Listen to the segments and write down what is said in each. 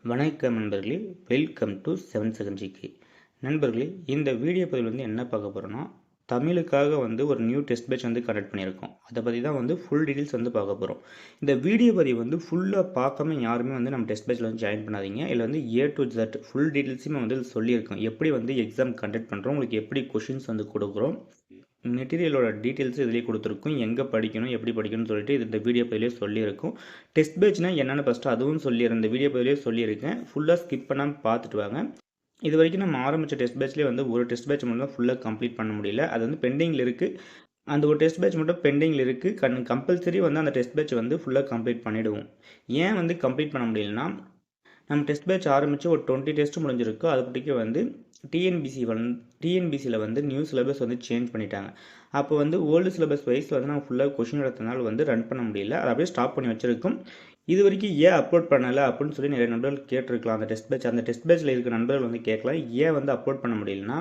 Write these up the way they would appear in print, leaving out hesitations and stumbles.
வணக்கம் நண்பர்களே, welcome to 7 second GK. நண்பர்களே, இந்த வீடியோ பதிவில் என்ன பார்க்க போகிறோன்னா, தமிழுக்காக ஒரு நியூ டெஸ்ட் பேட்ச் கண்டக்ட் பண்ணியிருக்கோம். அதை பற்றி தான் ஃபுல் டீட்டெயில்ஸ் பார்க்க போகிறோம். இந்த வீடியோ பதிவு ஃபுல்லாக பார்க்காம யாருமே நம்ம டெஸ்ட் பேட்ச்சில் ஜாயின் பண்ணாதீங்க. இதில் A to Z ஃபுல் டீட்டெயில்ஸுமே சொல்லியிருக்கோம். எப்படி எக்ஸாம் கண்டக்ட் பண்ணுறோம், உங்களுக்கு எப்படி கொஷின்ஸ் கொடுக்குறோம், மெட்டீரியலோட டீட்டெயில்ஸ் இதிலே கொடுத்துருக்கும், எங்கே படிக்கணும், எப்படி படிக்கணும்னு சொல்லிட்டு இது இந்த வீடியோ பதிலே சொல்லியிருக்கும். டெஸ்ட் பேட்ச்னா என்னென்னு ஃபஸ்ட்டு அதுவும் சொல்லியிருந்தேன், இந்த வீடியோ பதிலே சொல்லியிருக்கேன். ஃபுல்லாக ஸ்கிப் பண்ணாமல் பார்த்துட்டு வாங்க. இது வரைக்கும் நம்ம ஆரம்பித்த டெஸ்ட் பேட்ச்லேயே ஒரு டெஸ்ட் பேட்ச் மட்டும் தான் ஃபுல்லாக கம்ப்ளீட் பண்ண முடியல. அது பெண்டிங்கில் இருக்குது. அந்த ஒரு டெஸ்ட் பேட்ச் மட்டும் பெண்டிங்கில் இருக்குது. கம்பல்சரி அந்த டெஸ்ட் பேட்ச் ஃபுல்லாக கம்ப்ளீட் பண்ணிவிடுவோம். ஏன் கம்ப்ளீட் பண்ண முடியலன்னா, நம்ம டெஸ்ட் பேட்ச் ஆரம்பித்து ஒரு 20 டெஸ்ட் முடிஞ்சிருக்கு. அது பற்றிக்கு டிஎன்பிசியில் நியூ சிலபஸ் சேஞ்ச் பண்ணிட்டாங்க. அப்போ ஓல்டு சிலபஸ் வைஸ் நாங்கள் ஃபுல்லாக கொஷின் எடுத்தனால ரன் பண்ண முடியல. அதை அப்படியே ஸ்டாப் பண்ணி வச்சுருக்கோம். இது வரைக்கும் ஏன் அப்லோட் பண்ணலை அப்படின்னு சொல்லி நிறைய நண்பர்கள் கேட்டிருக்கலாம். அந்த டெஸ்ட் பேட்ச்சில் இருக்க நண்பர்கள் கேட்கலாம், ஏன் அப்லோட் பண்ண முடியலன்னா,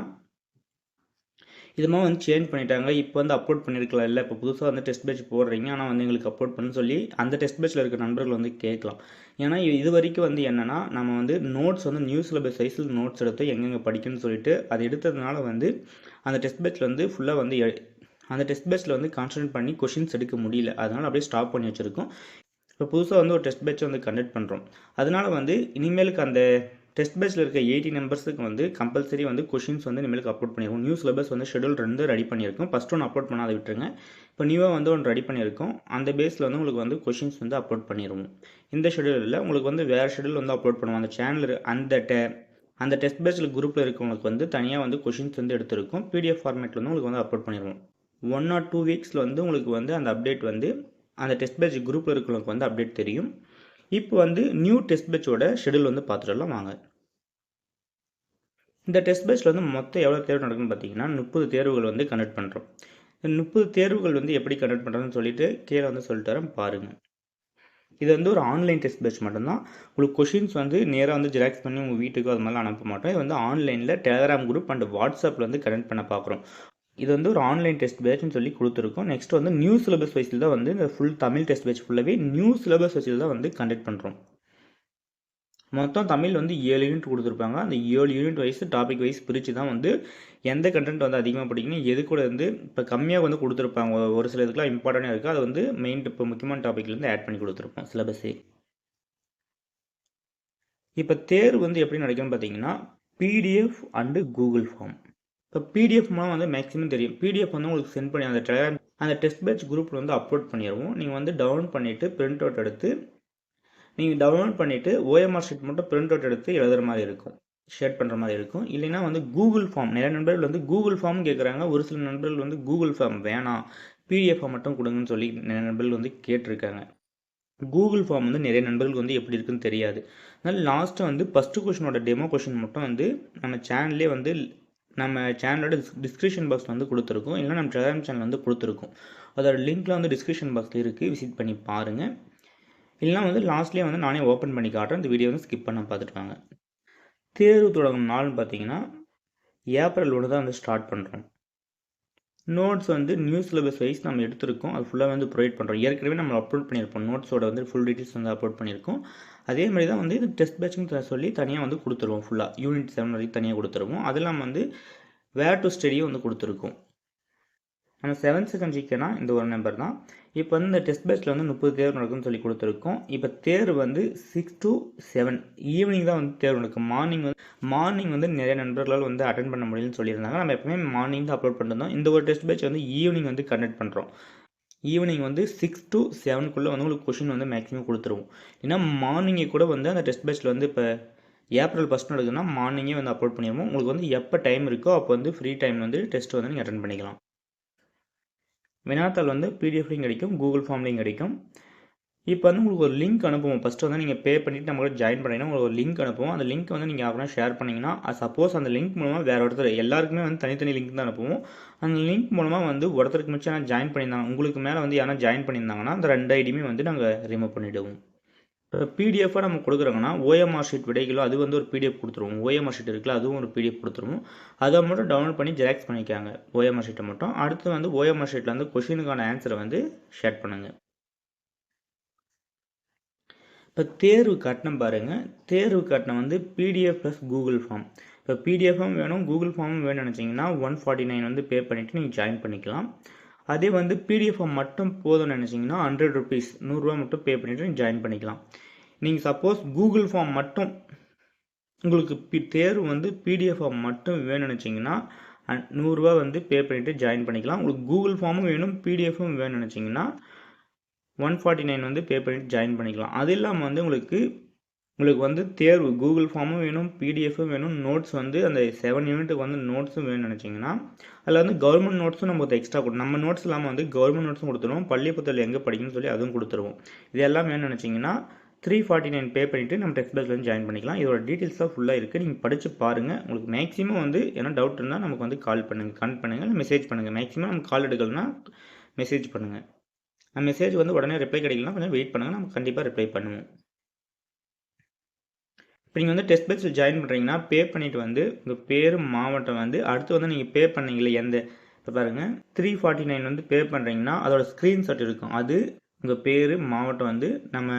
இதுமாதிரி சேஞ்ச் பண்ணிட்டாங்க. இப்போ அப்லோட் பண்ணியிருக்கலாம், இல்லை இப்போ புதுசாக டெஸ்ட் பேட்ச் போடுறீங்க, ஆனால் எங்களுக்கு அப்லோட் பண்ணு சொல்லி அந்த டெஸ்ட் பேட்ச்சில் இருக்க நண்பர்கள் கேட்கலாம். ஏன்னா இது வரைக்கும் என்னென்னா, நம்ம நோட்ஸ் நியூ சிலபஸ் சைஸில் நோட்ஸ் எடுத்து எங்கெங்கே படிக்கணும்னு சொல்லிட்டு அது எடுத்ததுனால அந்த டெஸ்ட் பேட்ச்சில் ஃபுல்லாக அந்த டெஸ்ட் பேட்ச்சில் கான்சன்ட்ரேட் பண்ணி கொஷின்ஸ் எடுக்க முடியல. அதனால் அப்படியே ஸ்டாப் பண்ணி வச்சுருக்கோம். இப்போ புதுசாக ஒரு டெஸ்ட் பேட்ச் கண்டக்ட் பண்ணுறோம். அதனால் இனிமேலுக்கு அந்த டெஸ்ட் பேட்ச்சில் இருக்க 80 நம்பர்ஸுக்கு கம்பல்சரி கொஷின்ஸ் இனிமேலுக்கு அப்லோட் பண்ணியிருக்கோம். நியூ சிலபஸ் ஷெடியூல் 2 ரெடி பண்ணியிருக்கோம். ஃபஸ்ட் ஒன்று அப்லோட் பண்ணாத விட்டுருங்க. இப்போ நியூவாக ஒன்று ரெடி பண்ணியிருக்கோம். அந்த பேஸில் உங்களுக்கு கொஷின்ஸ் அப்லோட் பண்ணிடுவோம். இந்த ஷெடியூலில் உங்களுக்கு வேறு ஷெடியூல் அப்லோட் பண்ணுவோம். அந்த சேனல் அந்த டெஸ்ட் பேட்ச்சில் குரூப்பில் இருக்கவங்களுக்கு தனியாக கொஷின்ஸ் எடுத்திருக்கும். PDF ஃபார்மேட்டில் உங்களுக்கு அப்லோட் பண்ணிடுவோம். 1 or 2 வீக்ஸில் உங்களுக்கு அந்த அப்டேட் அந்த டெஸ்ட் பேட்ச் குரூப்பில் இருக்கிறவங்களுக்கு அப்டேட் தெரியும். இப்போ நியூ டெஸ்ட் பேட்சோட ஷெடியூல் பார்த்துடலாம் வாங்க. இந்த டெஸ்ட் பேட்ச்சில் மொத்தம் எவ்வளோ தேர்வு நடக்குன்னு பார்த்தீங்கன்னா 30 தேர்வுகள் கண்டக்ட் பண்ணுறோம். இந்த 30 தேர்வுகள் எப்படி கண்டக்ட் பண்ணுறதுன்னு சொல்லிட்டு கீழே சொல்லிட்டு வரேன் பாருங்கள். இது ஒரு ஆன்லைன் டெஸ்ட் பேட்ச் மட்டும்தான். உங்களுக்கு கொஷின்ஸ் நேராக ஜெராக்ஸ் பண்ணி உங்கள் வீட்டுக்கு அது மாதிரிலாம் அனுப்ப மாட்டோம். இது ஆன்லைனில் டெலகிராம் குரூப் அண்ட் வாட்ஸ்அப்பில் கனெக்ட் பண்ண பார்க்குறோம். இது ஒரு ஆன்லைன் டெஸ்ட் பேட்ச்னு சொல்லி கொடுத்துருக்கோம். நெக்ஸ்ட் நியூ சிலபஸ் வைஸில் தான் இந்த ஃபுல் தமிழ் டெஸ்ட் பேட்ச் ஃபுல்லாகவே நியூ சிலபஸ் வைஸில் தான் கண்டக்ட் பண்ணுறோம். மொத்தம் தமிழ் 7 யூனிட் கொடுத்துருப்பாங்க. அந்த 7 யூனிட் வைஸ் டாபிக் வைஸ் பிரித்து தான் எந்த கண்டென்ட் அதிகமாக படிக்கணும், எது கூட இப்போ கம்மியாக கொடுத்துருப்பாங்க. ஒரு சில இதுக்கெலாம் இம்பார்ட்டண்டாக இருக்குது. அது மெயின் இப்போ முக்கியமான டாப்பிக்லேருந்து ஆட் பண்ணி கொடுத்துருப்போம் சிலபஸே. இப்போ தேர்வு எப்படி நடக்குன்னு பார்த்தீங்கன்னா, PDF அண்டு கூகுள் ஃபார்ம். இப்போ PDF மூலம் மேக்ஸிமம் தெரியும். PDF உங்களுக்கு சென்ட் பண்ணி அந்த டெஸ்ட் பேட்ச் குரூப்பில் அப்லோட் பண்ணிடுவோம். நீங்கள் டவுன்லோட் பண்ணிவிட்டு பிரிண்ட் அவுட் எடுத்து நீங்கள் டவுன்லோட் பண்ணிவிட்டு OMR ஷீட் மட்டும் பிரிண்ட் அவுட் எடுத்து எழுதுகிற மாதிரி இருக்கும், ஷேர் பண்ணுற மாதிரி இருக்கும். இல்லைன்னா கூகுள் ஃபார்ம், நிறைய நண்பர்கள் கூகுள் ஃபார்ம் கேட்குறாங்க. ஒரு சில நண்பர்கள் கூகுள் ஃபார்ம் வேணாம், PDF மட்டும் கொடுங்கன்னு சொல்லி நிறைய நண்பர்கள் கேட்டிருக்காங்க. கூகுள் ஃபார்ம் நிறைய நண்பர்களுக்கு எப்படி இருக்குன்னு தெரியாது. அதனால் லாஸ்ட்டு ஃபஸ்ட்டு கொஷினோட டெமோ கொஷின் மட்டும் நம்ம சேனல்லே நம்ம சேனலோட டிஸ்கிரிப்ஷன் பாக்ஸ் கொடுத்துருக்கோம். இல்லைனா நம்ம டெலிகிராம் சேனல் கொடுத்துருக்கோம். அதோட லிங்க்கில் டிஸ்கிரிப்ஷன் பாக்ஸில் இருக்குது, விசிட் பண்ணி பாருங்கள். இல்லைனா லாஸ்ட்லேயே நானே ஓப்பன் பண்ணி காட்டுறேன். இந்த வீடியோ ஸ்கிப் பண்ண பார்த்துட்டு வாங்க. தேர்வு தொடங்கும் நாள்னு பார்த்தீங்கன்னா ஏப்ரல் 1 தான் ஸ்டார்ட் பண்ணுறோம். நோட்ஸ் நியூ சிலபஸ் வைஸ் நம்ம எடுத்திருக்கோம். அது ஃபுல்லாக ப்ரொவைட் பண்ணுறோம். ஏற்கனவே நம்ம அப்லோட் பண்ணியிருப்போம். நோட்ஸோட ஃபுல் டீட்டெயில்ஸ் அப்லோட் பண்ணியிருக்கோம். அதே மாதிரி தான் இது டெஸ்ட் பேட்ச்னு சொல்லி தனியாக கொடுத்துருவோம். ஃபுல்லாக யூனிட் 7 வரைக்கும் தனியாக கொடுத்துருவோம். அதெல்லாம் வேர் டு ஸ்டடியும் கொடுத்துருக்கோம். நம்ம 7 செகண்ட் ஜிகேனா இந்த ஒரு நம்பர் தான். இப்போ இந்த டெஸ்ட் பேட்ச்சில் 30 தேர்வு நடக்கும்னு சொல்லி கொடுத்துருக்கோம். இப்போ தேர்வு 6 to 7 ஈவினிங் தான் தேர்வு நடக்கும். மார்னிங் நிறைய நண்பர்களால் அட்டன் பண்ண முடியலன்னு சொல்லியிருந்தாங்க. நம்ம எப்பவுமே மார்னிங் தான் அப்லோட் பண்ணிருந்தோம். இந்த ஒரு டெஸ்ட் பேட்ச் ஈவினிங் கண்டக்ட் பண்ணுறோம். ஈவினிங் 6 to 7க்குள்ளே உங்களுக்கு கொஷின் மேக்ஸிமம் கொடுத்துருவோம். ஏன்னா மார்னிங்கே கூட அந்த டெஸ்ட் பேட்ச்சில் இப்போ ஏப்ரல் 1 நடக்குதுன்னா மார்னிங்கே அப்லோட் பண்ணிடுவோம். உங்களுக்கு எப்போ டைம் இருக்கோ அப்போ ஃப்ரீ டைம் டெஸ்ட் நீங்கள் அட்டன் பண்ணிக்கலாம். வினாத்தாள் PDFலையும் கிடைக்கும், கூகுள் ஃபார்ம்லையும் கிடைக்கும். இப்போ உங்களுக்கு ஒரு லிங்க் அனுப்புவோம். ஃபஸ்ட்டு நீங்கள் பே பண்ணிவிட்டு நம்ம கூட ஜாயின் பண்ணிங்கன்னா உங்களுக்கு ஒரு லிங்க் அனுப்புவோம். அந்த லிங்க் நீங்கள் யாருன்னா ஷேர் பண்ணிங்கன்னா, சப்போஸ் அந்த லிங்க் மூலமாக வேறு ஒருத்தர் எல்லாருக்குமே தனித்தனி லிங்க் தான் அனுப்புவோம். அந்த லிங்க் மூலமாக ஒருத்தருக்கு மிச்சம் ஜாயின் பண்ணியிருந்தாங்க, உங்களுக்கு மேலே யாரா ஜாயின் பண்ணியிருந்தாங்கன்னா அந்த 2 ஐடியுமே நாங்கள் ரிமூவ் பண்ணிவிடுவோம். இப்போ பிடிஎஃபாக நம்ம கொடுக்குறோங்கன்னா OMR ஷீட் விடைகளோ அது ஒரு PDF கொடுத்துருவோம். OMR ஷீட் இருக்குல்ல, அதுவும் ஒரு PDF கொடுத்துருவோம். அதை மட்டும் டவுன்லோட் பண்ணி ஜெராக்ஸ் பண்ணிக்காங்க OMR ஷீட்டை மட்டும். அடுத்து OMR ஷீட்டில் கொஷினுக்கான ஆன்சரை ஷேர் பண்ணுங்கள். இப்போ தேர்வு கட்டணம் பாருங்கள், தேர்வு கட்டணம் வந்து பிடிஎஃப் ப்ளஸ் கூகுள் ஃபார்ம். இப்போ பிடிஎஃப்பும் வேணும் கூகுள் ஃபார்மும் வேணும்னு நினச்சிங்கன்னா 149 வந்து பே பண்ணிவிட்டு நீங்கள் ஜாயின் பண்ணிக்கலாம். அதே வந்து பிடிஎஃப் மட்டும் போதும்னு நினச்சிங்கன்னா 100 ருபீஸ் 100 மட்டும் பே பண்ணிவிட்டு நீங்கள் ஜாயின் பண்ணிக்கலாம். நீங்கள் சப்போஸ் கூகுள் ஃபார்ம் மட்டும் உங்களுக்கு தேர்வு வந்து பிடிஎஃப் மட்டும் வேணும்னு நினச்சிங்கன்னா 100 வந்து பே பண்ணிவிட்டு ஜாயின் பண்ணிக்கலாம். உங்களுக்கு கூகுள் ஃபார்மும் வேணும் பிடிஎஃப்பும் வேணும்னு நினச்சிங்கன்னா 149 வந்து பே பண்ணிவிட்டு ஜாயின் பண்ணிக்கலாம். அது இல்லாமல் வந்து உங்களுக்கு வந்து தேர்வு கூகுள் ஃபார்மும் வேணும் பிடிஎஃப்பும் வேணும், நோட்ஸ் வந்து அந்த 7 யூனிட்டுக்கு வந்து நோட்ஸும் வேணும்னு நினச்சிங்கன்னா அதில் வந்து கவர்மெண்ட் நோட்ஸும் நமக்கு எக்ஸ்ட்ரா கொடுக்கும். நம்ம நோட்ஸ் இல்லாமல் வந்து கவர்மெண்ட் நோட்ஸும் கொடுத்துருவோம், பள்ளி புத்தகத்தில் எங்கே படிக்கணும்னு சொல்லி அதுவும் கொடுத்துருவோம். இது எல்லாம் வேணும்னு நினச்சிங்கன்னா 349 பே பண்ணிவிட்டு நம்ம டெஸ்ட் பேட்ச்ல வந்து ஜாயின் பண்ணிக்கலாம். இதோட டீட்டெயில்ஸாக ஃபுல்லாக இருக்குது, நீங்கள் படித்து பாருங்கள். உங்களுக்கு மேக்ஸிமம் வந்து என்ன டவுட் இருந்தால் நமக்கு வந்து கால் பண்ணுங்கள், கனெக்ட் பண்ணுங்கள், மெசேஜ் பண்ணுங்கள். மேக்ஸிமம் நம்ம கால் எடுக்கலன்னா மெசேஜ் பண்ணுங்கள். அந்த மெசேஜ் வந்து உடனே ரிப்ளை கிடைக்கலாம், கொஞ்சம் வெயிட் பண்ணுங்கள், நம்ம கண்டிப்பாக ரிப்ளை பண்ணுவோம். இப்போ நீங்கள் வந்து டெஸ்ட் பேட்ச்சில் ஜாயின் பண்ணுறீங்கன்னா பே பண்ணிவிட்டு வந்து உங்கள் பேர் மாவட்டம் வந்து அடுத்து வந்து நீங்கள் பே பண்ணீங்களே இப்போ பாருங்கள் 349 வந்து பே பண்ணுறீங்கன்னா அதோட ஸ்க்ரீன்ஷாட் இருக்கும். அது உங்கள் பேர் மாவட்டம் வந்து நம்ம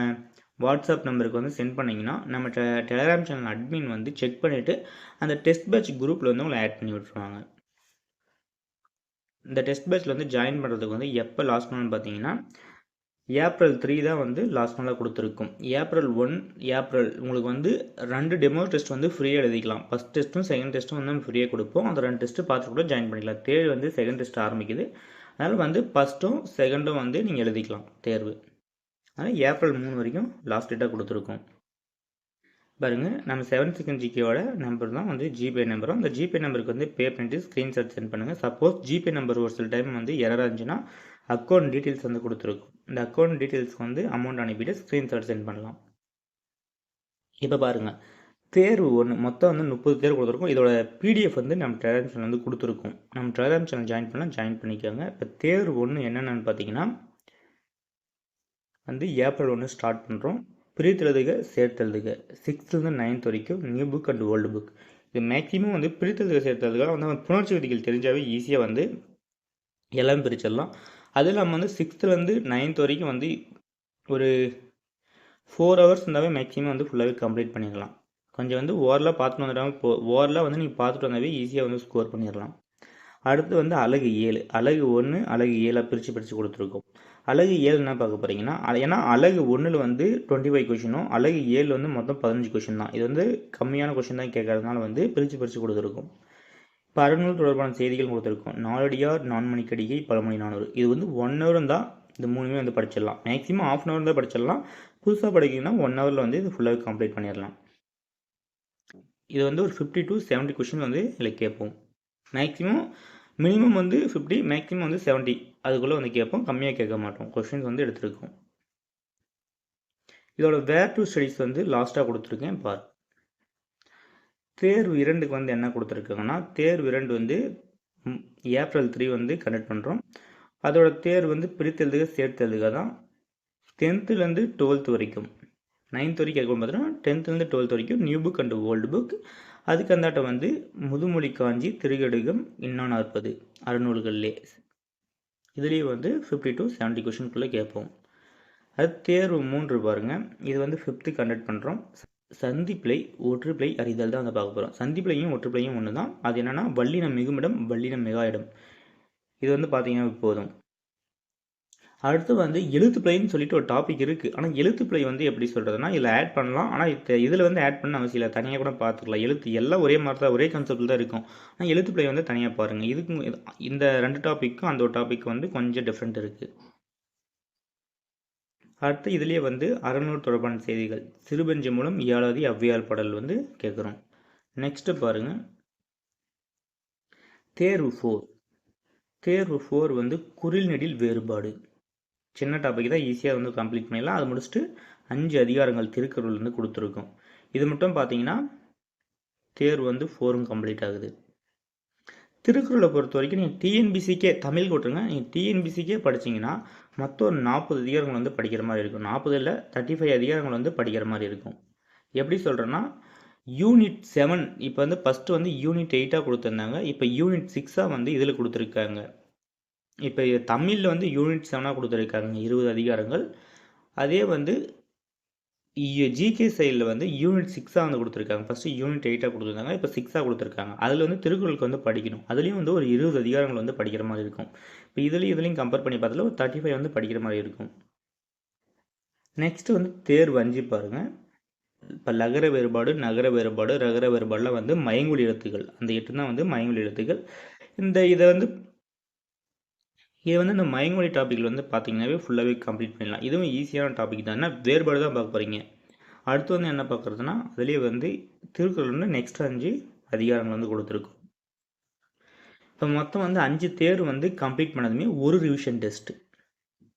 வாட்ஸ்அப் நம்பருக்கு வந்து சென்ட் பண்ணிங்கன்னா நம்ம டெலகிராம் சேனல் அட்மின் வந்து செக் பண்ணிவிட்டு அந்த டெஸ்ட் பேட்ச் குரூப்பில் வந்து உங்களை ஆட் பண்ணி விட்டுருவாங்க. இந்த டெஸ்ட் பேட்ச்சில் வந்து ஜாயின் பண்ணுறதுக்கு வந்து எப்போ லாஸ்ட் நாள்னு பார்த்தீங்கன்னா ஏப்ரல் 3 தான் வந்து லாஸ்ட் நாளாக கொடுத்துருக்கும். ஏப்ரல் 1 உங்களுக்கு வந்து 2 டெமோ டெஸ்ட் வந்து ஃப்ரீயாக எழுதிக்கலாம். ஃபஸ்ட் டெஸ்ட்டும் செகண்ட் டெஸ்ட்டும் வந்து நம்ம ஃப்ரீயாக கொடுப்போம். அந்த 2 டெஸ்ட்டு பார்த்து கூட ஜாயின் பண்ணிக்கலாம். தேர்வு வந்து செகண்ட் டெஸ்ட் ஆரம்பிக்குது, அதனால் வந்து ஃபஸ்ட்டும் செகண்டும் வந்து நீங்கள் எழுதிக்கலாம் தேர்வு. அதனால் ஏப்ரல் 3 வரைக்கும் லாஸ்ட் டேட்டாக கொடுத்துருக்கோம். பாருங்கள், நம்ம 7 செகண்ட் ஜிகேவோட நம்பர் தான் வந்து ஜிபே நம்பரும். அந்த ஜிபே நம்பருக்கு வந்து பே பண்ணிட்டு ஸ்க்ரீன்ஷாட் சென்ட் பண்ணுங்கள். சப்போஸ் ஜிபே நம்பர் ஒரு சில டைம் வந்து எரராக இருந்துச்சுன்னா அக்கௌண்ட் டீட்டெயில்ஸ் வந்து கொடுத்துருக்கும். இந்த அக்கௌண்ட் டீட்டெயில்ஸ்க்கு வந்து அமௌண்ட் அனுப்பிட்டு ஸ்க்ரீன்ஷாட் சென்ட் பண்ணலாம். இப்போ பாருங்கள், தேர்வு 1 மொத்தம் வந்து 30 தேர்வு கொடுத்துருக்கோம். இதோட பிடிஎஃப் வந்து நம்ம டெலகிராம் சேனல் வந்து கொடுத்துருக்கோம். நம்ம டெலகிராம் சேனல் ஜாயின் பண்ணலாம், ஜாயின் பண்ணிக்கோங்க. இப்போ தேர்வு 1 என்னென்னு பார்த்தீங்கன்னா வந்து ஏப்ரல் 1 ஸ்டார்ட் பண்ணுறோம். பிரித்தெழுதுக சேர்த்தெழுதுக 6th 9th வரைக்கும் new book and old book. இது மேக்ஸிமம் வந்து பிரித்தெழுதுக சேர்த்தெழுதுக வந்து புணர்ச்சி விதிகள் தெரிஞ்சாவே ஈஸியாக வந்து எல்லாம் பிரிச்சிடலாம். அது இல்லாமல் வந்து 6th 9th வரைக்கும் வந்து ஒரு 4 hours இருந்தாவே மேக்ஸிமம் வந்து ஃபுல்லாகவே கம்ப்ளீட் பண்ணிடலாம். கொஞ்சம் வந்து ஓவரலாக பார்த்துட்டு வந்துட்டாங்க, ஓவரலாக வந்து நீங்கள் பார்த்துட்டு வந்தாவே ஈஸியாக வந்து ஸ்கோர் பண்ணிடலாம். அடுத்து வந்து அலகு 7, அலகு 1 அலகு 7 பிரித்து கொடுத்துருக்கோம். அலகு 7 என்ன பார்க்க போகிறீங்கன்னா, ஏன்னா அலகு 1 வந்து 25 கொஷினும் அலகு 7 வந்து மொத்தம் 15 கொஷின் தான். இது வந்து கம்மியான கொஷின் தான் கேட்கறதுனால வந்து பிரித்து கொடுத்துருக்கோம். இப்போ அறநூல் தொடர்பான செய்திகள் கொடுத்துருக்கோம். நாலடியார், நான்மணிக்கடிகை, பழமொழி 400. இது வந்து 1 hour தான் இந்த 3மே வந்து படிச்சிடலாம். மேக்ஸிமம் 1/2 hour தான் படிச்சிடலாம். புதுசாக படிக்கிங்கன்னா 1 hourல வந்து இது ஃபுல்லாகவே கம்ப்ளீட் பண்ணிடலாம். இது வந்து ஒரு 50 to 70 கொஷின் வந்து இதில் கேட்போம். மேக்ஸிமம் மினிமம் வந்து 50, மேக்ஸிமம் வந்து 70 அதுக்குள்ளே வந்து கேட்போம், கம்மியாக கேட்க மாட்டோம். கொஷின்ஸ் வந்து எடுத்துருக்கோம். இதோட வேர் டு ஸ்டடிஸ் வந்து லாஸ்ட்டாக கொடுத்துருக்கேன் பார். தேர்வு 2க்கு வந்து என்ன கொடுத்துருக்காங்கன்னா, தேர்வு 2 வந்து ஏப்ரல் 3 வந்து கண்டக்ட் பண்ணுறோம். அதோட தேர்வு வந்து பிரித்தெழுதுக சேர்த்தெழுதுக தான் 10th 12th வரைக்கும். 9th வரைக்கும் கேட்கும் பார்த்தீங்கன்னா 10th 12th வரைக்கும் new book and old book. அதுக்கு அந்தாட்ட வந்து முதுமொழி காஞ்சி, திருகடுகம், இன்னும் 40 அறநூல்கள்லே. இதுலேயே வந்து 50 to 70 கொஷினுக்குள்ளே கேட்போம். அது தேர்வு 3 பாருங்கள், இது வந்து 5th கண்டக்ட் பண்ணுறோம். சந்திப்பிழை ஒற்றுப்பிழை அறிதல் தான் அதை பார்க்க போகிறோம். சந்திப்பிழையும் ஒற்றுப்பிழையும் ஒன்று தான். அது என்னென்னா வல்லினம் மிகுமிடம், வல்லினம் மிகா இடம். இது வந்து பார்த்தீங்கன்னா போதும். அடுத்து வந்து எழுத்துப்பிழைன்னு சொல்லிட்டு ஒரு டாபிக் இருக்குது. ஆனால் எழுத்துப்பிழை வந்து எப்படி சொல்கிறதுனா இதில் ஆட் பண்ணலாம், ஆனால் இதில் வந்து ஆட் பண்ண அவசியம் இல்லை, தனியாக கூட பார்த்துக்கலாம். எழுத்து எல்லாம் ஒரே மாதிரி தான், ஒரே கான்செப்டில் தான் இருக்கும். ஆனால் எழுத்துப்பிழை வந்து தனியாக பாருங்கள். இதுக்கு இந்த 2 டாப்பிக்கும் அந்த ஒரு டாபிக் வந்து கொஞ்சம் டிஃப்ரெண்ட் இருக்குது. அடுத்து இதுலேயே வந்து அறநூறு தொடர்பான செய்திகள், சிறுபஞ்சு மூலம் இயாளாதி ஔவையார் பாடல் வந்து கேட்குறோம். நெக்ஸ்ட்டு பாருங்கள், தேர்வு 4. தேர்வு 4 வந்து குரில் நெடில் வேறுபாடு. சின்ன டாபிக் தான், ஈஸியாக வந்து கம்ப்ளீட் பண்ணிடலாம். அது முடிச்சுட்டு 5 அதிகாரங்கள் திருக்குறள் வந்து கொடுத்துருக்கோம். இது மட்டும் பார்த்தீங்கன்னா தேர்வு வந்து 4 கம்ப்ளீட் ஆகுது. திருக்குறளை பொறுத்த வரைக்கும் நீங்கள் டிஎன்பிசிக்கே தமிழ் கொடுத்துருங்க, நீங்கள் டிஎன்பிசிக்கே படிச்சிங்கன்னா மொத்தம் ஒரு 40 அதிகாரங்கள் வந்து படிக்கிற மாதிரி இருக்கும். 40 இல்லை 35 அதிகாரங்கள் வந்து படிக்கிற மாதிரி இருக்கும். எப்படி சொல்கிறேன்னா யூனிட் 7 இப்போ வந்து ஃபஸ்ட்டு வந்து யூனிட் 8 கொடுத்துருந்தாங்க, இப்போ யூனிட் 6 வந்து இதில் கொடுத்துருக்காங்க. இப்போ தமிழில் வந்து யூனிட் 7 கொடுத்துருக்காங்க 20 அதிகாரங்கள். அதே வந்து ஜிகே சைடில் வந்து யூனிட் 6 வந்து கொடுத்துருக்காங்க. ஃபஸ்ட்டு யூனிட் 8 கொடுத்துருந்தாங்க, இப்போ 6 கொடுத்துருக்காங்க. அதில் வந்து திருக்குறளுக்கு வந்து படிக்கணும். அதுலேயும் வந்து ஒரு 20 அதிகாரங்கள் வந்து படிக்கிற மாதிரி இருக்கும். இப்போ இதுலேயும் கம்பேர் பண்ணி பார்த்தால ஒரு 35 வந்து படிக்கிற மாதிரி இருக்கும். நெக்ஸ்ட்டு வந்து தேர்வு 5 பாருங்கள். இப்போ லகர வேறுபாடு, நகர வேறுபாடு, ரகர வேறுபாடில் வந்து மயங்கொலி எழுத்துக்கள், அந்த 8 தான் வந்து மயங்கொலி எழுத்துக்கள். இதை வந்து இந்த மயங்கொலி டாப்பிக்கில் வந்து பார்த்தீங்கன்னாவே ஃபுல்லாகவே கம்ப்ளீட் பண்ணிடலாம். இதுவும் ஈஸியான டாபிக் தான். ஏன்னா வேறுபாடு தான் பார்க்க போகிறீங்க. அடுத்து வந்து என்ன பார்க்குறதுனா, அதுலேயே வந்து திருக்குறள் வந்து நெக்ஸ்ட் 5 அதிகாரங்கள் வந்து கொடுத்துருக்கும். இப்போ மொத்தம் வந்து 5 தேர்வு வந்து கம்ப்ளீட் பண்ணதுமே ஒரு ரிவிஷன் டெஸ்ட்டு,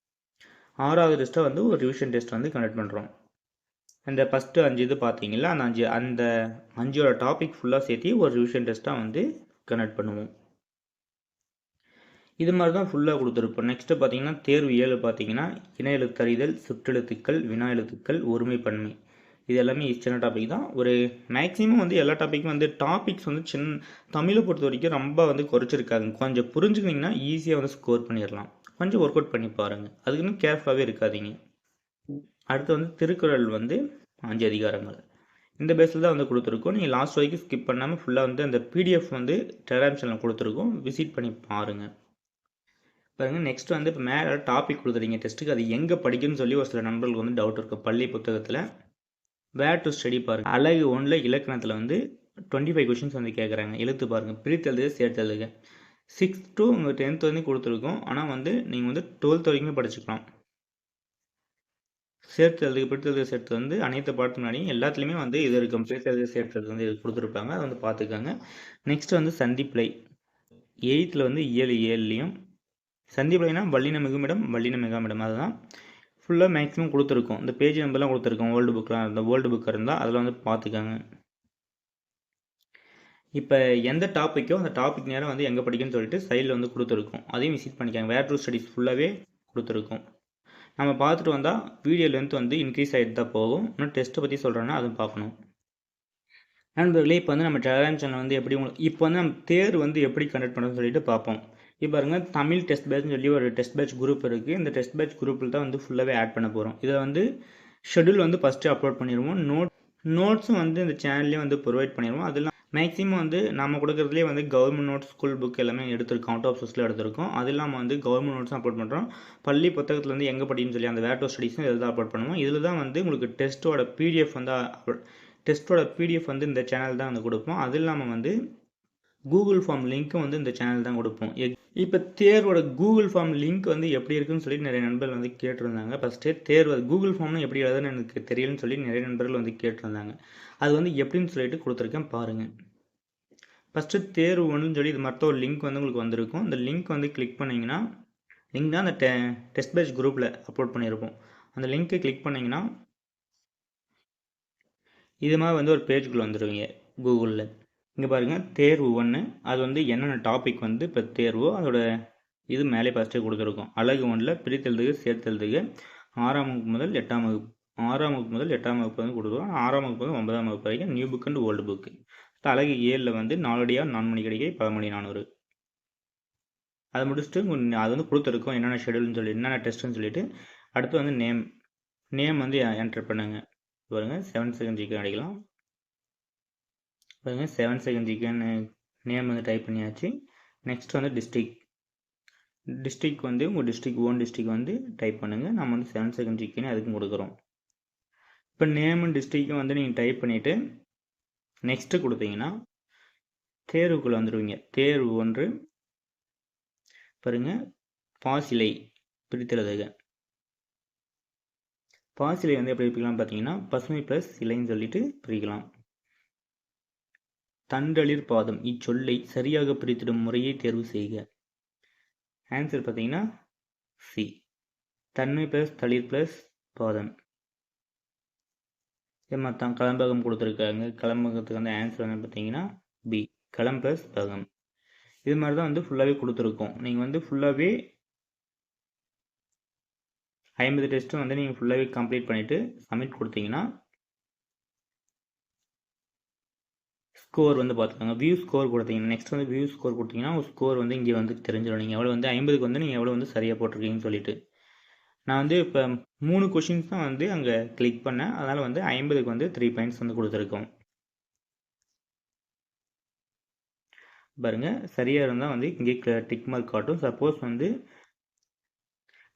6வது டெஸ்ட்டாக வந்து ஒரு ரிவிஷன் டெஸ்ட் வந்து கண்டக்ட் பண்ணுறோம். அந்த ஃபஸ்ட்டு 5 இது பார்த்தீங்களா, அந்த 5ஓட டாபிக் ஃபுல்லாக சேர்த்து ஒரு ரிவிஷன் டெஸ்ட்டாக வந்து கண்டக்ட் பண்ணுவோம். இது மாதிரி தான் ஃபுல்லாக கொடுத்துருப்போம். நெக்ஸ்ட்டு பார்த்தீங்கன்னா தேர்வு 7 பார்த்தீங்கன்னா இன எழுத்தறிதல், சுற்றெழுத்துக்கள், வினா எழுத்துக்கள், ஒருமைப்பன்மை. இது எல்லாமே சின்ன டாபிக் தான். ஒரு மேக்ஸிமம் வந்து எல்லா டாப்பிக்கும் வந்து டாபிக்ஸ் வந்து தமிழை பொறுத்த வரைக்கும் ரொம்ப வந்து குறைச்சிருக்காங்க. கொஞ்சம் புரிஞ்சுக்கிட்டிங்கன்னா ஈஸியாக வந்து ஸ்கோர் பண்ணிடலாம். கொஞ்சம் ஒர்க் அவுட் பண்ணி பாருங்கள். அதுக்குன்னு கேர்ஃபுல்லாகவே இருக்காதீங்க. அடுத்து வந்து திருக்குறள் வந்து 5 அதிகாரங்கள் இந்த பேஸில் தான் வந்து கொடுத்துருக்கோம். நீங்கள் லாஸ்ட் வரைக்கும் ஸ்கிப் பண்ணாமல் ஃபுல்லாக வந்து அந்த பிடிஎஃப் வந்து டெலிகிராம் சேனல் கொடுத்துருக்கோம், விசிட் பண்ணி பாருங்கள். பாருங்கள், நெக்ஸ்ட் வந்து இப்போ மேலே டாபிக் கொடுத்துருங்க டெஸ்ட்டுக்கு, அது எங்கே படிக்கணும்னு சொல்லி ஒரு சில நண்பர்களுக்கு வந்து டவுட் இருக்கும். பள்ளி புத்தகத்தில் வேர் டு ஸ்டடி பாருங்கள், அழகு 1ல் இலக்கணத்தில் வந்து 25 கொஷின்ஸ் வந்து கேட்குறாங்க. எழுத்து பாருங்கள், பிரித்தெழுது சேர்த்தெழுதுக. 6th to உங்கள் 10th வந்து கொடுத்துருக்கோம். ஆனால் வந்து நீங்கள் வந்து 12th வரைக்குமே படிச்சுக்கலாம். சேர்த்தெழுது, பிரித்தெழுது சேர்த்து வந்து அனைத்து பாடத்துக்கு முன்னாடியும் எல்லாத்துலேயுமே வந்து இது இருக்கும். பிரித்தெழுது சேர்த்தெழுது வந்து இது கொடுத்துருப்பாங்க, அதை வந்து பார்த்துக்கோங்க. நெக்ஸ்ட் வந்து சந்திப்பிழை 8th வந்து இயல் 7லையும் சந்திப்பிழைனா வல்லின மிகுமிடம், வல்லின மிகாமிடம், அதுதான் ஃபுல்லாக மேக்ஸிமம் கொடுத்துருக்கோம். இந்த பேஜ் நம்பர்லாம் கொடுத்துருக்கோம். ஓல்டு புக்கெலாம் இந்த ஓல்டு புக் இருந்தால் அதில் வந்து பார்த்துக்கோங்க. இப்போ எந்த டாப்பிக்கோ அந்த டாபிக் நேரம் வந்து எங்கே படிக்கணும்னு சொல்லிட்டு சைடில் வந்து கொடுத்துருக்கோம். அதையும் விசிட் பண்ணிக்காங்க. வேர் டு ஸ்டடிஸ் ஃபுல்லாகவே கொடுத்துருக்கோம். நம்ம பார்த்துட்டு வந்தால் வீடியோ லென்த் வந்து இன்க்ரீஸ் ஆகிட்டு தான் போகும். இன்னும் டெஸ்ட்டை பற்றி சொல்கிறேன்னா அதுவும் பார்க்கணும். நண்பர்களே, இப்போ வந்து நம்ம டெலிகிராம் சேனல் வந்து எப்படி இப்போ வந்து நம்ம தேர்வு வந்து எப்படி கண்டக்ட் பண்ணுறதுன்னு சொல்லிட்டு பார்ப்போம். இப்போ பாருங்கள், தமிழ் டெஸ்ட் பேட்ச்னு சொல்லி ஒரு டெஸ்ட் பேட்ச் குரூப் இருக்குது. இந்த டெஸ்ட் பேட்ச் குரூப்பில் தான் வந்து ஃபுல்லாகவே ஆட் பண்ண போகிறோம். இதை வந்து ஷெடியூல் வந்து ஃபஸ்ட்டு அப்லோட் பண்ணிடுவோம். நோட்ஸும் வந்து இந்த சேனல்லேயே வந்து ப்ரொவைட் பண்ணிடுவோம். அதெல்லாம் மேக்ஸிமம் வந்து நம்ம கொடுக்குறதுலேயே வந்து கவர்மெண்ட் நோட்ஸ், ஸ்கூல் புக் எல்லாமே எடுத்திருக்கோம், அவுட் ஆஃப் சோர்ஸில் எடுத்திருக்கோம். அது இல்லாமல் வந்து கவர்மெண்ட் நோட்ஸும் அப்லோட் பண்ணுறோம். பள்ளி புத்தகத்தில் வந்து எங்கே படிக்கணும்னு சொல்லி அந்த வேர் டு ஸ்டடிஸும் இதில் தான் அப்லோட் பண்ணுவோம். இதில் தான் வந்து உங்களுக்கு டெஸ்ட்டோட பிடிஎஃப் வந்து இந்த சேனல் தான் வந்து கொடுப்போம். அது இல்லாமல் வந்து கூகுள் ஃபார்ம் லிங்க்கும் வந்து இந்த சேனல் தான் கொடுப்போம். இப்போ தேர்வோட கூகுள் ஃபார்ம் லிங்க் வந்து எப்படி இருக்குன்னு சொல்லி நிறைய நண்பர்கள் வந்து கேட்டிருந்தாங்க. ஃபஸ்ட்டே தேர்வு கூகுள் ஃபார்ம்னு எப்படி எழுதுன்னு எனக்கு தெரியலன்னு சொல்லி நிறைய நண்பர்கள் வந்து கேட்டிருந்தாங்க. அது வந்து எப்படின்னு சொல்லிட்டு கொடுத்துருக்கேன் பாருங்கள். ஃபஸ்ட்டு தேர்வு 1ன்னு சொல்லி இது மற்ற ஒரு லிங்க் வந்து உங்களுக்கு வந்திருக்கும். இந்த லிங்க் வந்து கிளிக் பண்ணிங்கன்னா, லிங்க் தான் அந்த டெஸ்ட் பேட்ச் குரூப்பில் அப்லோட் பண்ணியிருப்போம். அந்த லிங்க்கை கிளிக் பண்ணிங்கன்னா இது மாதிரி வந்து ஒரு பேஜுக்குள்ளே வந்துடுவீங்க கூகுளில். இங்கே பாருங்கள், தேர்வு 1 அது வந்து என்னென்ன டாபிக் வந்து இப்போ தேர்வோ அதோட இது மேலே ஃபஸ்ட்டே கொடுத்துருக்கோம். அழகு 1ல் பிரித்தெழுதுக, சேர்த்தெழுதுக 6ஆம் வகுப்பு முதல் 8ஆம் வகுப்பு, 6ஆம் வகுப்பு முதல் 8ஆம் வகுப்பு வந்து கொடுத்துருக்கோம். 6ஆம் வகுப்பு வந்து 9ஆம் வகுப்பு வரைக்கும் new book and old book. அழகு 7ல் வந்து 4 அடியார் 4 மணி கிடைக்கை 10 மணி 400. அதை முடிச்சுட்டு அது வந்து கொடுத்துருக்கோம் என்னென்ன ஷெடியூல்னு சொல்லி, என்னென்ன டெஸ்ட்டுன்னு சொல்லிட்டு. அடுத்து வந்து நேம் வந்து என்டர் பண்ணுங்க. பாருங்கள், 7 செகண்ட் ஜிகே அடிக்கலாம். பாருங்கள், 7 செகண்ட் ஜிகேன்னு நேம் வந்து டைப் பண்ணியாச்சு. நெக்ஸ்ட் வந்து டிஸ்ட்ரிக் வந்து உங்கள் ஓன் டிஸ்ட்ரிக் வந்து டைப் பண்ணுங்கள். நம்ம வந்து 7 செகண்ட் ஜிகேன்னு அதுக்கும் கொடுக்குறோம். இப்போ நேமும் டிஸ்ட்ரிக்கும் வந்து நீங்கள் டைப் பண்ணிவிட்டு நெக்ஸ்ட்டு கொடுத்தீங்கன்னா தேர்வுக்குள்ளே வந்துடுவீங்க. தேர்வு 1 பாருங்கள், பாசிலை பிரித்தெழுதுக. பாசிலை வந்து எப்படி பிரிக்கலாம் பார்த்தீங்கன்னா, பசுமை ப்ளஸ் இலைன்னு சொல்லிட்டு பிரிக்கலாம். தண்டளிர் பாதம் இச்சொல்லை சரியாக பிரித்திடும் முறையை தேர்வு செய்க. ஆன்சர் பார்த்தீங்கன்னா சி, தன்மை ப்ளஸ் தளிர் ப்ளஸ் பாதம். மற்ற களம்பகம் கொடுத்துருக்காங்க. களம்பகத்துக்கு வந்து ஆன்சர் வந்து பார்த்தீங்கன்னா பி, களம் ப்ளஸ் பகம். இது மாதிரி தான் வந்து ஃபுல்லாகவே கொடுத்துருக்கோம். நீங்கள் வந்து ஃபுல்லாகவே 50 டெஸ்ட்டும் வந்து நீங்கள் ஃபுல்லாகவே கம்ப்ளீட் பண்ணிவிட்டு சப்மிட் கொடுத்தீங்கன்னா ஸ்கோர் வந்து பார்த்துக்கோங்க. வியூ ஸ்கோர் கொடுத்தீங்கன்னா நெக்ஸ்ட் வந்து வியூ ஸ்கோர் கொடுத்தீங்கன்னா ஒரு ஸ்கோர் வந்து இங்கே வந்து தெரிஞ்சிடும். நீங்கள் எவ்வளோ வந்து 50க்கு வந்து நீங்கள் எவ்வளோ வந்து சரியாக போட்டிருக்கீங்கன்னு சொல்லிட்டு. நான் வந்து இப்போ 3 கொஷின்ஸ் தான் வந்து அங்கே கிளிக் பண்ணேன். அதனால் வந்து 50க்கு வந்து 3 பாயிண்ட்ஸ் வந்து கொடுத்துருக்கோம். பாருங்க, சரியாக இருந்தால் வந்து இங்கே டிக் மார்க் காட்டும். சப்போஸ் வந்து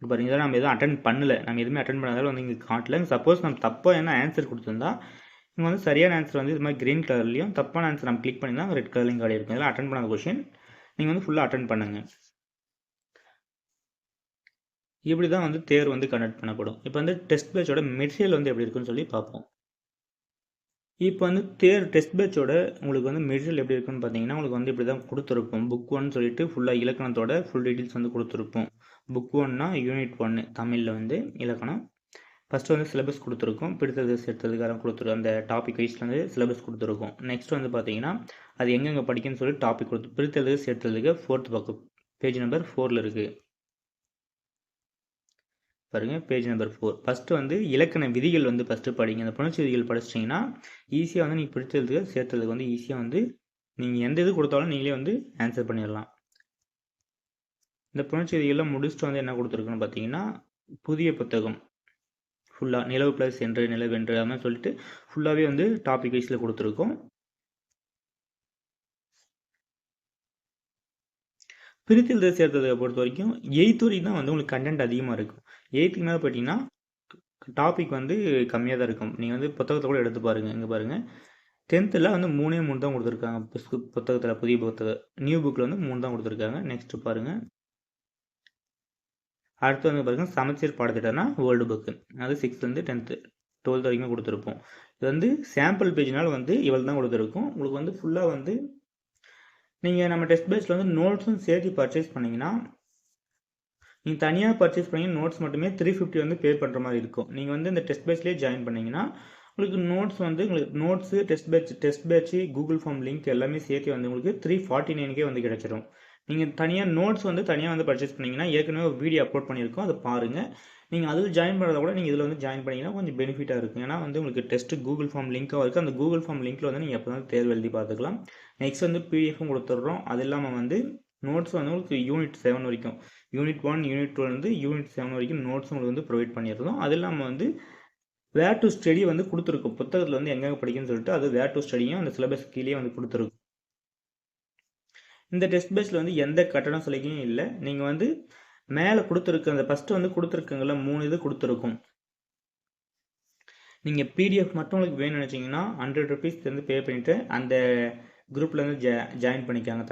பாருங்க, இதெல்லாம் நம்ம எதுவும் அட்டன் பண்ணல, நம்ம எதுவுமே அட்டன் பண்ணாதாலும் வந்து இங்கே காட்டல. சப்போஸ் நம்ம தப்பாக என்ன ஆன்சர் கொடுத்துருந்தா இங்கே வந்து சரியான ஆன்சர் வந்து இது மாதிரி க்ரீன் கலர்லையும், தப்பான ஆன்சர் நம்ம கிளிக் பண்ணினா ரெட் கலர்லையும் கார்டு இருக்கும். இதெல்லாம் அட்டன் பண்ணாத கொஷின் நீங்கள் வந்து ஃபுல்லாக அட்டன் பண்ணுங்கள். இப்படி தான் வந்து தேர்வு வந்து கண்டக்ட் பண்ணப்படும். இப்போ வந்து டெஸ்ட் பேட்சோட மெட்டீரியல் வந்து எப்படி இருக்குன்னு சொல்லி பார்ப்போம். இப்போ வந்து டெஸ்ட் பேட்சோட உங்களுக்கு வந்து மெட்டீரியல் எப்படி இருக்குன்னு பார்த்தீங்கன்னா, உங்களுக்கு வந்து இப்படி தான் கொடுத்துருப்போம். புக் 1 சொல்லிட்டு ஃபுல்லாக இலக்கணத்தோட ஃபுல் டீட்டெயில்ஸ் வந்து கொடுத்துருப்போம். புக் 1னா யூனிட் 1 தமிழில் வந்து இலக்கணம். ஃபஸ்ட்டு வந்து சிலபஸ் கொடுத்துருக்கோம். பிடித்தது சேர்த்ததுக்காக கொடுத்துருக்கோம். அந்த டாபிக் வைஸில் வந்து சிலபஸ் கொடுத்துருக்கோம். நெக்ஸ்ட் வந்து பார்த்தீங்கன்னா அது எங்கெங்கே படிக்கணும்னு சொல்லி டாபிக் கொடுத்து பிரித்தது சேர்த்ததுக்கு 4th பக்கம் பேஜ் நம்பர் 4ல் இருக்குது. பாருங்கள், பேஜ் நம்பர் 4. ஃபஸ்ட்டு வந்து இலக்கண விதிகள் வந்து ஃபஸ்ட்டு படிங்க. அந்த புணர்ச்சி விதிகள் படிச்சிட்டிங்கன்னா ஈஸியாக வந்து நீங்கள் பிடிச்சதுக்கு சேர்த்ததுக்கு வந்து ஈஸியாக வந்து நீங்கள் எந்த இது கொடுத்தாலும் நீங்களே வந்து ஆன்சர் பண்ணிடலாம். இந்த புணர்ச்சி விதிகள்லாம் முடிச்சுட்டு வந்து என்ன கொடுத்துருக்குன்னு பார்த்தீங்கன்னா, புதிய புத்தகம் ஃபுல்லாக நிலவு ப்ளஸ் என்று நிலவென்று அது மாதிரி சொல்லிட்டு ஃபுல்லாகவே வந்து டாபிக் வைஸில் கொடுத்துருக்கோம். பிரித்தல் சேர்த்ததை பொறுத்த வரைக்கும் 8th வரைக்கும் தான் வந்து உங்களுக்கு கண்டென்ட் அதிகமாக இருக்கும். 8th மேலே போயிட்டீங்கன்னா டாபிக் வந்து கம்மியாக தான் இருக்கும். நீங்கள் வந்து புத்தகத்தை கூட எடுத்து பாருங்கள். இங்கே பாருங்கள், 10th வந்து 3 தான் கொடுத்துருக்காங்க. புத்தகத்தில் புதிய புத்தகம் நியூ புக்கில் வந்து 3 தான் கொடுத்துருக்காங்க. நெக்ஸ்ட்டு பாருங்கள், அடுத்து வந்து பாருங்கள் சமச்சீர் பாடத்திட்டம்னா வேர்ல்டு புக்கு, அது 6th 10th 12th வரைக்கும் கொடுத்துருப்போம். இது வந்து சாம்பிள் பேஜ்னால வந்து இவ்வளோ தான் கொடுத்துருக்கோம். உங்களுக்கு வந்து ஃபுல்லாக வந்து நீங்கள் நம்ம டெஸ்ட் பேஸில் வந்து நோட்ஸும் சேர்த்து பர்ச்சேஸ் பண்ணிங்கன்னா, நீங்கள் தனியாக பர்ச்சேஸ் பண்ணி நோட்ஸ் மட்டுமே 350 வந்து பே பண்ணுற மாதிரி இருக்கும். நீங்கள் வந்து இந்த டெஸ்ட் பேஸ்லேயே ஜாயின் பண்ணிங்கன்னா உங்களுக்கு நோட்ஸ் வந்து உங்களுக்கு notes test batch Google form link எல்லாமே சேர்த்து வந்து உங்களுக்கு 349 வந்து கிடைச்சிடும். நீங்கள் தனியாக நோட்ஸ் வந்து தனியாக வந்து பர்ச்சேஸ் பண்ணிங்கன்னா ஏற்கனவே ஒரு வீடியோ அப்லோட் பண்ணியிருக்கோம், அதை பாருங்கள். நீங்கள் அதில் ஜாயின் பண்ணுறத கூட நீங்கள் இதில் வந்து ஜாயின் பண்ணிங்கன்னா கொஞ்சம் பெனிஃபிட்டாக இருக்கும். ஏன்னா வந்து உங்களுக்கு டெஸ்ட்டு கூகுள் ஃபார்ம் லிங்க்காக இருக்குது. அந்த கூகுள் ஃபார்ம் லிங்க்கில் வந்து நீங்கள் எப்போ தான் தேர்வு எழுதி பார்த்துக்கலாம். நெக்ஸ்ட் வந்து பிடிஎஃப்பும் கொடுத்துட்றோம். அது இல்லாமல் வந்து நோட்ஸ் வந்து உங்களுக்கு யூனிட் 7 வரைக்கும், யூனிட் 1 யூனிட் 2 வந்து யூனிட் 7 வரைக்கும் நோட்ஸ் உங்களுக்கு வந்து ப்ரொவைட் பண்ணியிருந்தோம். அது இல்லாமல் வந்து வேர் டு ஸ்டடி வந்து கொடுத்துருக்கும். புத்தகத்தில் வந்து எங்கெங்கே படிக்கணும்னு சொல்லிட்டு அது வேர் டு ஸ்டடியும் அந்த சிலபஸ் கீழே வந்து கொடுத்துருக்கும். இந்த டெஸ்ட் பேஸில் வந்து எந்த கட்டணம் சலுகையும் இல்லை. நீங்கள் வந்து மேலே கொடுத்துருக்கு அந்த ஃபஸ்ட்டு வந்து கொடுத்துருக்குங்கள 3 இது கொடுத்துருக்கும். நீங்கள் பிடிஎஃப் மட்டும் உங்களுக்கு வேணும்னு நினச்சிங்கன்னா 100 rupees வந்து பே பண்ணிவிட்டு அந்த குரூப்பில் வந்து ஜாயின் பண்ணிக்காங்க.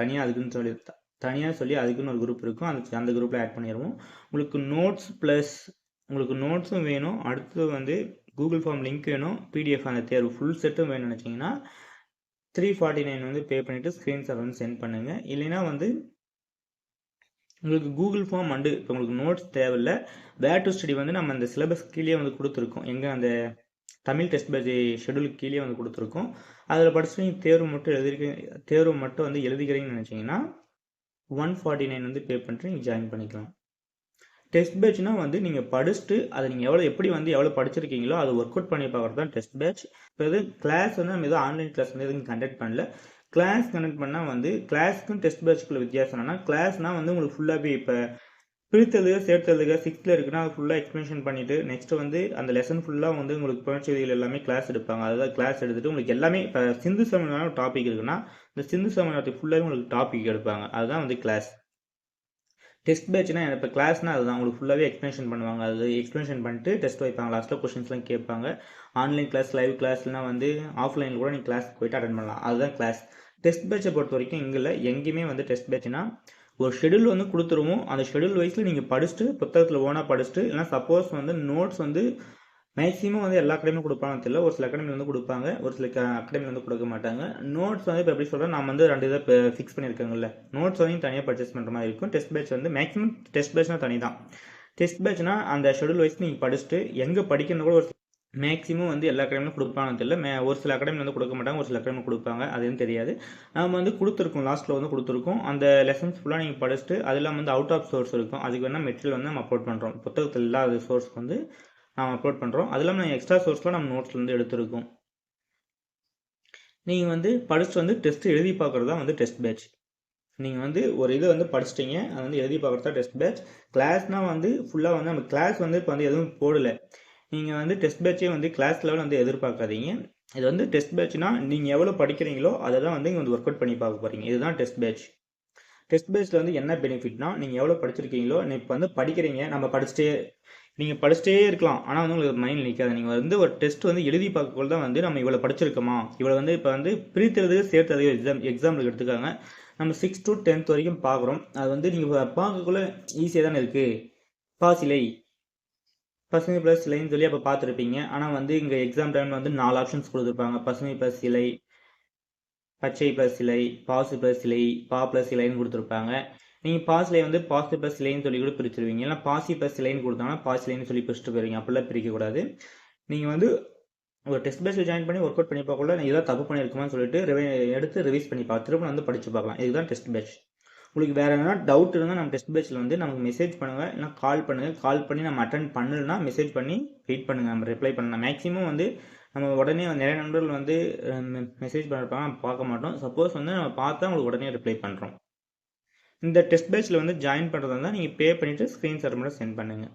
தனியாக சொல்லி அதுக்குன்னு ஒரு குரூப் இருக்கும். அந்த குரூப்பில் ஆட் பண்ணிடுவோம். உங்களுக்கு நோட்ஸ் ப்ளஸ் உங்களுக்கு நோட்ஸும் வேணும், அடுத்து வந்து கூகுள் ஃபார்ம் லிங்க் வேணும், பிடிஎஃப் அந்த தேர்வு ஃபுல் செட்டும் வேணும்னு நினச்சிங்கன்னா 349 வந்து பே பண்ணிவிட்டு ஸ்க்ரீன்ஷாட் வந்து சென்ட் பண்ணுங்கள். இல்லைன்னா வந்து உங்களுக்கு கூகுள் ஃபார்ம் அண்டு இப்போ உங்களுக்கு நோட்ஸ் தேவையில்லை, வேர் டு ஸ்டடி வந்து நம்ம அந்த சிலபஸ் கீழே வந்து கொடுத்துருக்கோம். எங்கே அந்த தமிழ் டெஸ்ட் பேட்ச் ஷெடியூலுக்கு கீழே வந்து கொடுத்துருக்கோம். அதில் படிச்சுட்டு நீங்கள் தேர்வு மட்டும் வந்து எழுதிக்கிறீங்கன்னு நினச்சிங்கன்னா 149 வந்து பே பண்ணிட்டு நீங்கள் ஜாயின் பண்ணிக்கலாம். டெஸ்ட் பேட்ச்னா வந்து நீங்கள் படிச்சுட்டு அதை நீங்கள் எவ்வளோ படிச்சிருக்கீங்களோ அதை ஒர்க் அவுட் பண்ணி பார்க்குறது தான் டெஸ்ட் பேட்ச். இப்போ எது கிளாஸ் வந்து நம்ம எதுவும் ஆன்லைன் கிளாஸ் வந்து எதுவும் கண்டக்ட் பண்ணல. கிளாஸ் கண்டக்ட் பண்ணால் வந்து கிளாஸுக்கும் டெஸ்ட் பேட்ச்க்குள்ள வித்தியாசம் என்னன்னா, கிளாஸ்னால் வந்து உங்களுக்கு ஃபுல்லாகவே இப்போ பிரித்ததுக்கு சேர்த்ததுக்கு 6th இருக்குன்னா அது ஃபுல்லாக எக்ஸ்பிளேஷன் பண்ணிவிட்டு நெக்ஸ்ட்டு வந்து அந்த லெசன் ஃபுல்லாக வந்து உங்களுக்கு புணர்ச்சி விதிகள் எல்லாமே கிளாஸ் எடுப்பாங்க. அதாவது கிளாஸ் எடுத்துகிட்டு உங்களுக்கு எல்லாமே இப்போ சிந்து சமயமான டாபிக் இருக்குன்னா இந்த சிந்து சமயத்துக்கு ஃபுல்லாகவே உங்களுக்கு டாபிக் எடுப்பாங்க. அதுதான் வந்து கிளாஸ். டெஸ்ட் பேட்ச்னா இப்போ கிளாஸ்னால் அதுதான் உங்களுக்கு ஃபுல்லாகவே எக்ஸ்பிளேஷன் பண்ணுவாங்க. அது எக்ஸ்பிளேஷன் பண்ணிட்டு டெஸ்ட் வைப்பாங்க, லாஸ்ட்டில் கொஸ்டின்ஸ்லாம் கேட்பாங்க. ஆன்லைன் கிளாஸ் லைவ் கிளாஸ்லாம் வந்து ஆஃப்லைனில் கூட நீங்கள் கிளாஸ் போய்ட்டு அட்டன் பண்ணலாம். அதுதான் கிளாஸ். டெஸ்ட் பேட்சை பொறுத்த வரைக்கும் இங்கே எங்கேயுமே வந்து டெஸ்ட் பேட்ச்னா ஒரு ஷெடியூல் வந்து கொடுத்துருவோம். அந்த ஷெடியூல் வைஸில் நீங்கள் படிச்சுட்டு புத்தகத்தில் ஓனாக படிச்சுட்டு, இல்லைனா சப்போஸ் வந்து நோட்ஸ் வந்து மேக்ஸிமம் வந்து எல்லா அகாடமியும் கொடுப்பாங்க தெரியல, ஒரு சில அகாடமி வந்து கொடுப்பாங்க, ஒரு சில அகாடமி வந்து கொடுக்க மாட்டாங்க. நோட்ஸ் வந்து இப்போ எப்படி சொல்கிறேன், நான் வந்து 2 இதை ஃபிக்ஸ் பண்ணியிருக்காங்கல்ல, நோட்ஸ் வந்து தனியாக பர்ச்சேஸ் பண்ணுற மாதிரி இருக்கும். டெஸ்ட் பேட்ச் வந்து மேக்ஸிமம் டெஸ்ட் பேட்ச்னா தனி தான். டெஸ்ட் பேட்ச்னா அந்த ஷெடியூல் வைஸ் நீங்கள் படிச்சுட்டு எங்கே படிக்கணும் கூட ஒரு மேக்ஸிமம் வந்து எல்லா அகாடமியும் கொடுப்பாங்கன்னு தெரியல. ஒரு சில அகாடமி வந்து கொடுக்க மாட்டாங்க, ஒரு சில அகாடமி கொடுப்பாங்க, அதுன்னு தெரியாது. நம்ம வந்து கொடுத்துருக்கோம், லாஸ்ட்டில் வந்து கொடுத்துருக்கோம். அந்த லெசன்ஸ் ஃபுல்லாக நீங்கள் படிச்சுட்டு அது இல்லாமல் வந்து அவுட் ஆஃப் சோர்ஸ் இருக்கும், அதுக்கு வேணால் மெட்டீரியல் வந்து நம்ம அப்லோட் பண்ணுறோம். புத்தகத்தில் இல்லாத சோர்ஸ்க்கு வந்து நாம் அப்லோட் பண்ணுறோம். அது இல்லாமல் எக்ஸ்ட்ரா சோர்ஸ்லாம் நம்ம நோட்ஸ்லேருந்து எடுத்துருக்கோம். நீங்கள் வந்து படிச்சுட்டு வந்து டெஸ்ட்டு எழுதி பார்க்குறது தான் வந்து டெஸ்ட் பேட்ச். நீங்கள் வந்து ஒரு இதை வந்து படிச்சிட்டிங்க, அதை வந்து எழுதி பார்க்குறது தான் டெஸ்ட் பேட்ச். கிளாஸ்னால் வந்து ஃபுல்லாக வந்து நம்ம கிளாஸ் வந்து இப்போ வந்து எதுவும் போடலை. நீங்கள் வந்து டெஸ்ட் பேட்சே வந்து கிளாஸ் லெவல் வந்து எதிர்பார்க்காதீங்க. இது வந்து டெஸ்ட் பேட்ச்னா நீங்கள் எவ்வளோ படிக்கிறீங்களோ அதை தான் வந்து இங்கே வந்து ஒர்க் அவுட் பண்ணி பார்க்க போகிறீங்க. இதுதான் டெஸ்ட் பேட்ச். டெஸ்ட் பேட்ச்சில் வந்து என்ன பெனிஃபிட்னா, நீங்கள் எவ்வளோ படிச்சிருக்கீங்களோ, இப்போ வந்து படிக்கிறீங்க, நீங்கள் படிச்சுட்டே இருக்கலாம். ஆனால் வந்து உங்களுக்கு மைண்ட் நிற்காது. நீங்கள் வந்து ஒரு டெஸ்ட் வந்து எழுதி பார்க்கக்குள்ள தான் வந்து நம்ம இவ்வளோ படிச்சிருக்கோமா, இவ்வளோ வந்து இப்போ வந்து பிரித்தெழுதுக்கு சேர்த்ததையோ எக்ஸாம்பிளுக்கு எடுத்துக்காங்க. நம்ம 6 to 10th வரைக்கும் பார்க்குறோம். அது வந்து நீங்கள் பார்க்கக்குள்ள ஈஸியாக தானே இருக்குது. பாசிலை பசுமை ப்ளஸ் இலைன்னு சொல்லி அப்போ பார்த்துருப்பீங்க. ஆனால் வந்து இங்கே எக்ஸாம் டைமில் வந்து 4 ஆப்ஷன்ஸ் கொடுத்துருப்பாங்க. பசுமை ப்ளஸ் இலை, பச்சை ப்ளஸ் இலை, பாசு ப்ளஸ் இலை, பா ப்ளஸ் இலைன்னு கொடுத்துருப்பாங்க. நீங்கள் பாசிலை வந்து பாசு ப்ளஸ் இலைன்னு சொல்லி கூட பிரிச்சிருவீங்க. இல்லை பாசி ப்ளஸ் இலைன்னு கொடுத்தாங்கன்னா பாசிலைன்னு சொல்லி பிரிச்சுட்டு போயிருவீங்க. அப்படிலாம் பிரிக்கக்கூடாது. நீங்கள் வந்து ஒரு டெஸ்ட் பேஸில் ஜாயின் பண்ணி ஒர்க் அவுட் பண்ணி பார்க்கல நீங்கள் ஏதாவது தப்பு பண்ணியிருக்குமான்னு சொல்லிட்டு எடுத்து ரிவைஸ் பண்ணி திரும்ப வந்து படித்து பார்க்கலாம். இதுதான் டெஸ்ட் பேட்ச். உங்களுக்கு வேறு எதனா டவுட் இருந்தால் நம்ம டெஸ்ட் பேட்சில் வந்து நமக்கு மெசேஜ் பண்ணுங்கள், இல்லை கால் பண்ணுங்கள். கால் பண்ணி நம்ம அட்டன் பண்ணலன்னா மெசேஜ் பண்ணி வெயிட் பண்ணுங்கள், நம்ம ரிப்ளை பண்ணலாம். மேக்ஸிமம் வந்து நம்ம உடனே நிறைய நண்பர்கள் வந்து மெசேஜ் பண்ணிருப்பாங்க, பார்க்க மாட்டோம். சப்போஸ் வந்து நம்ம பார்த்தா உங்களுக்கு உடனே ரிப்ளை பண்ணுறோம். இந்த டெஸ்ட் பேட்சில் வந்து ஜாயின் பண்ணுறதா இருந்தால் நீங்கள் பே பண்ணிவிட்டு ஸ்க்ரீன்ஷாட் மட்டும் சென்ட் பண்ணுங்கள்.